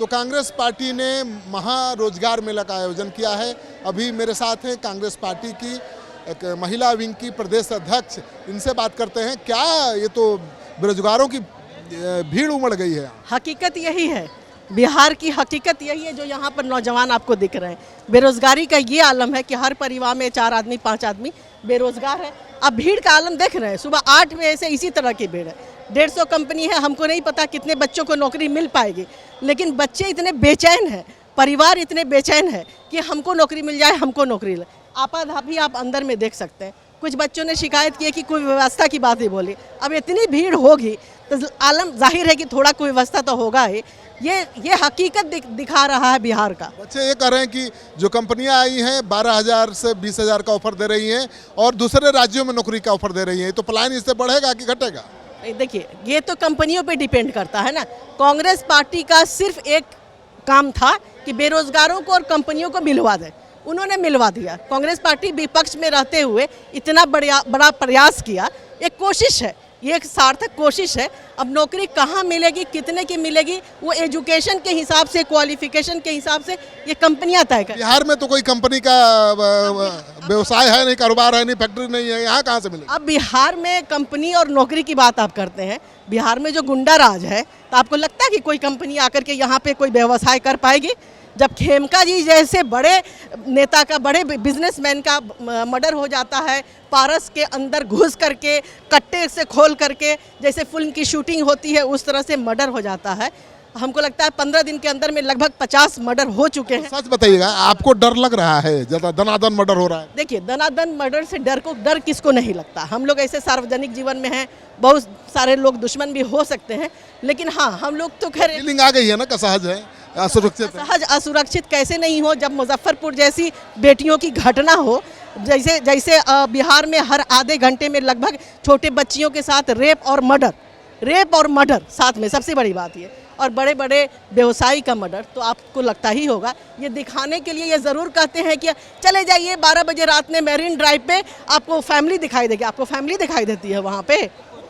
Congress party ने महारोजगार मेला का आयोजन किया है। अभी मेरे साथ हैं कांग्रेस पार्टी की एक महिला विंग की प्रदेश अध्यक्ष, इनसे बात करते हैं। क्या ये तो बेरोजगारों की भीड़ उमड़ गई है। हकीकत यही है, बिहार की हकीकत यही है जो यहाँ पर नौजवान आपको दिख रहे हैं। बेरोजगारी का ये आलम है कि हर परिवार में 4 आदमी 5 आदमी बेरोजगार है। अब भीड़ का आलम देख रहे हैं, सुबह 8 बजे से इसी तरह की भीड़ है। 150 कंपनी है, हमको नहीं पता कितने बच्चों को नौकरी मिल पाएगी, लेकिन बच्चे इतने बेचैन हैं, परिवार इतने बेचैन है कि हमको नौकरी मिल जाए, हमको नौकरी मिले। आपाधापी आप अंदर में देख सकते हैं। कुछ बच्चों ने शिकायत की है कि कोई व्यवस्था की बात ही बोली। अब इतनी भीड़ होगी तो आलम जाहिर है कि थोड़ा कोई व्यवस्था तो होगा ही। ये हकीकत दिखा रहा है बिहार का। बच्चे ये कह रहे हैं कि जो कंपनियां आई हैं 12,000 से 20,000 का ऑफर दे रही हैं और दूसरे राज्यों में नौकरी का ऑफर दे रही हैं, तो पलायन इससे बढ़ेगा कि घटेगा? देखिए, ये तो कंपनियों पे डिपेंड करता है ना। कांग्रेस पार्टी का सिर्फ एक काम था कि बेरोजगारों को और कंपनियों को मिलवा दे, उन्होंने मिलवा दिया। कांग्रेस पार्टी विपक्ष में रहते हुए इतना बड़ा प्रयास किया, एक कोशिश है, ये एक सार्थक कोशिश है। अब नौकरी कहाँ मिलेगी, कितने की मिलेगी, वो एजुकेशन के हिसाब से, क्वालिफिकेशन के हिसाब से ये कंपनियां तय करें। बिहार में तो कोई कंपनी का व्यवसाय है नहीं, कारोबार है नहीं, फैक्ट्री नहीं है, यहाँ कहाँ से मिलेगी? अब बिहार में कंपनी और नौकरी की बात आप करते हैं। बिहार में जो गुंडा राज है, तो आपको लगता है कि कोई कंपनी आकर के यहाँ पे कोई व्यवसाय कर पाएगी? जब खेमका जी जैसे बड़े नेता का, बड़े बिजनेसमैन का मर्डर हो जाता है, पारस के अंदर घुस करके, कट्टे से खोल करके, जैसे फिल्म की शूटिंग होती है उस तरह से मर्डर हो जाता है। हमको लगता है 15 दिन के अंदर में लगभग 50 मर्डर हो चुके हैं। सच बताइएगा, आपको डर लग रहा है ज़्यादा दनादन मर्डर हो रहा है? देखिए, दनादन मर्डर से डर किसको नहीं लगता। हम लोग ऐसे सार्वजनिक जीवन में हैं, बहुत सारे लोग दुश्मन भी हो सकते हैं, लेकिन हाँ, हम लोग तो खैर फीलिंग आ गई है ना कि सहज है, असुरक्षित है। सहज असुरक्षित कैसे नहीं हो, जब मुजफ्फरपुर जैसी बेटियों की घटना हो, जैसे बिहार में हर आधे घंटे में लगभग छोटे बच्चियों के साथ रेप और मर्डर साथ में, सबसे बड़ी बात ये, और बड़े बड़े व्यवसायी का मर्डर, तो आपको लगता ही होगा। ये दिखाने के लिए ये ज़रूर कहते हैं कि चले जाइए 12 बजे रात में मैरीन ड्राइव पे, आपको फैमिली दिखाई देगी। आपको फैमिली दिखाई देती है वहाँ पे?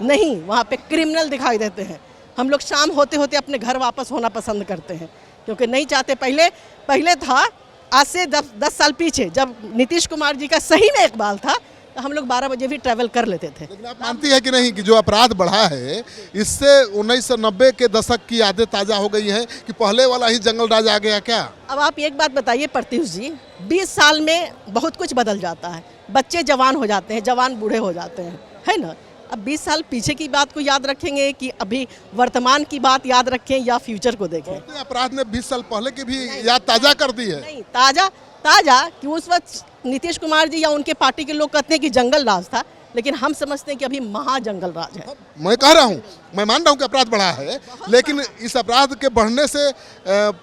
नहीं, वहाँ पे क्रिमिनल दिखाई देते हैं। हम लोग शाम होते होते अपने घर वापस होना पसंद करते हैं, क्योंकि नहीं चाहते। पहले था, आज से 10 साल पीछे, जब नीतीश कुमार जी का सही में इकबाल था, तो हम लोग 12 बजे भी ट्रैवल कर लेते थे। लेकिन आप मानती है कि नहीं कि जो अपराध बढ़ा है, इससे 1990 के दशक की यादें ताज़ा हो गई हैं कि पहले वाला ही जंगल राज आ गया क्या? अब आप एक बात बताइए प्रत्युष जी, 20 साल में बहुत कुछ बदल जाता है। बच्चे जवान हो जाते हैं, जवान बूढ़े हो जाते हैं, है ना। अब 20 साल पीछे की बात को याद रखेंगे कि अभी वर्तमान की बात याद रखें या फ्यूचर को देखें? अपराध ने 20 साल पहले की भी याद ताज़ा कर दी है। नहीं, ताज़ा कि उस वक्त नीतीश कुमार जी या उनके पार्टी के लोग कहते हैं कि जंगल राज था, लेकिन हम समझते हैं कि अभी महाजंगल राज है। मैं कह रहा हूँ, मैं मान रहा हूँ कि अपराध बढ़ा है, लेकिन इस अपराध के बढ़ने से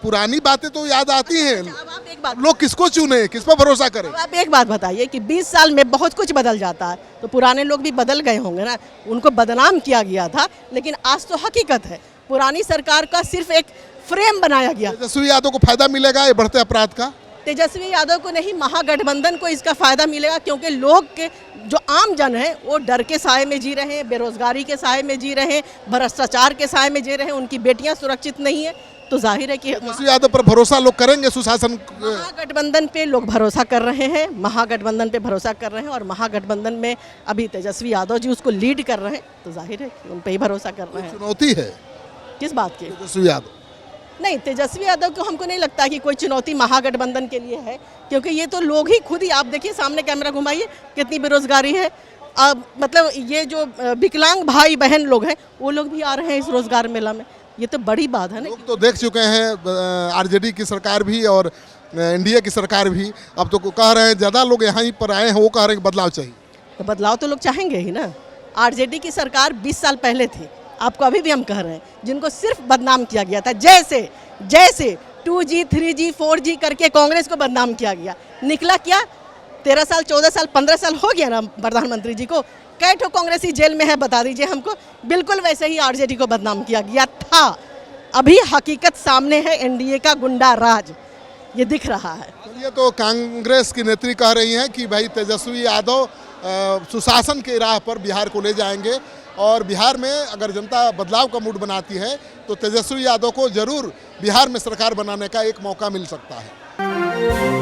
पुरानी बातें तो याद आती हैं। अब आप एक बात, लोग किसको चुने, किस पर भरोसा करें? अब आप एक बात बताइए कि 20 साल में बहुत कुछ बदल जाता है, तो पुराने लोग भी बदल गए होंगे ना। उनको बदनाम किया गया था, लेकिन आज तो हकीकत है, पुरानी सरकार का सिर्फ एक फ्रेम बनाया गया। तेजस्वी यादव को फायदा मिलेगा ये बढ़ते अपराध का? तेजस्वी यादव को नहीं, महागठबंधन को इसका फायदा मिलेगा, क्योंकि लोग के जो आम जन है वो डर के साए में जी रहे हैं, बेरोजगारी के साए में जी रहे हैं, भ्रष्टाचार के साए में जी रहे हैं, उनकी बेटियां सुरक्षित नहीं है। तो जाहिर है कि तेजस्वी यादव पर भरोसा लोग करेंगे, सुशासन। महागठबंधन पे लोग भरोसा कर रहे हैं, महागठबंधन पे भरोसा कर रहे हैं, और महागठबंधन में अभी तेजस्वी यादव जी उसको लीड कर रहे हैं, तो जाहिर है कि उन पर ही भरोसा कर रहे हैं। चुनौती है किस बात की? तेजस्वी यादव नहीं, तेजस्वी यादव को हमको नहीं लगता कि कोई चुनौती महागठबंधन के लिए है, क्योंकि ये तो लोग ही खुद ही, आप देखिए सामने कैमरा घुमाइए, कितनी बेरोजगारी है। अब मतलब ये जो विकलांग भाई बहन लोग हैं, वो लोग भी आ रहे हैं इस रोजगार मेला में, ये तो बड़ी बात है ना। लोग तो देख चुके हैं, आरजेडी की सरकार भी और एनडीए की सरकार भी। अब तो कह रहे हैं, ज़्यादा लोग यहाँ पर आए हैं, वो कह रहे हैं कि बदलाव चाहिए। तो बदलाव तो लोग चाहेंगे ही ना। आरजेडी की सरकार 20 साल पहले थी, आपको अभी भी हम कह रहे हैं, जिनको सिर्फ बदनाम किया गया था, जैसे 2G 3G 4G करके कांग्रेस को बदनाम किया गया। निकला क्या? 13 साल 14 साल 15 साल हो गया ना प्रधानमंत्री जी को। कई ठो कांग्रेसी जेल में है, बता दीजिए हमको। बिल्कुल वैसे ही आरजेडी को बदनाम किया गया था। अभी हकीकत सामने है, एनडीए का गुंडा राज ये दिख रहा है। चलिए, तो कांग्रेस की नेत्री कह रही हैं कि भाई तेजस्वी यादव सुशासन के राह पर बिहार को ले जाएंगे। और बिहार में अगर जनता बदलाव का मूड बनाती है तो तेजस्वी यादव को जरूर बिहार में सरकार बनाने का एक मौका मिल सकता है।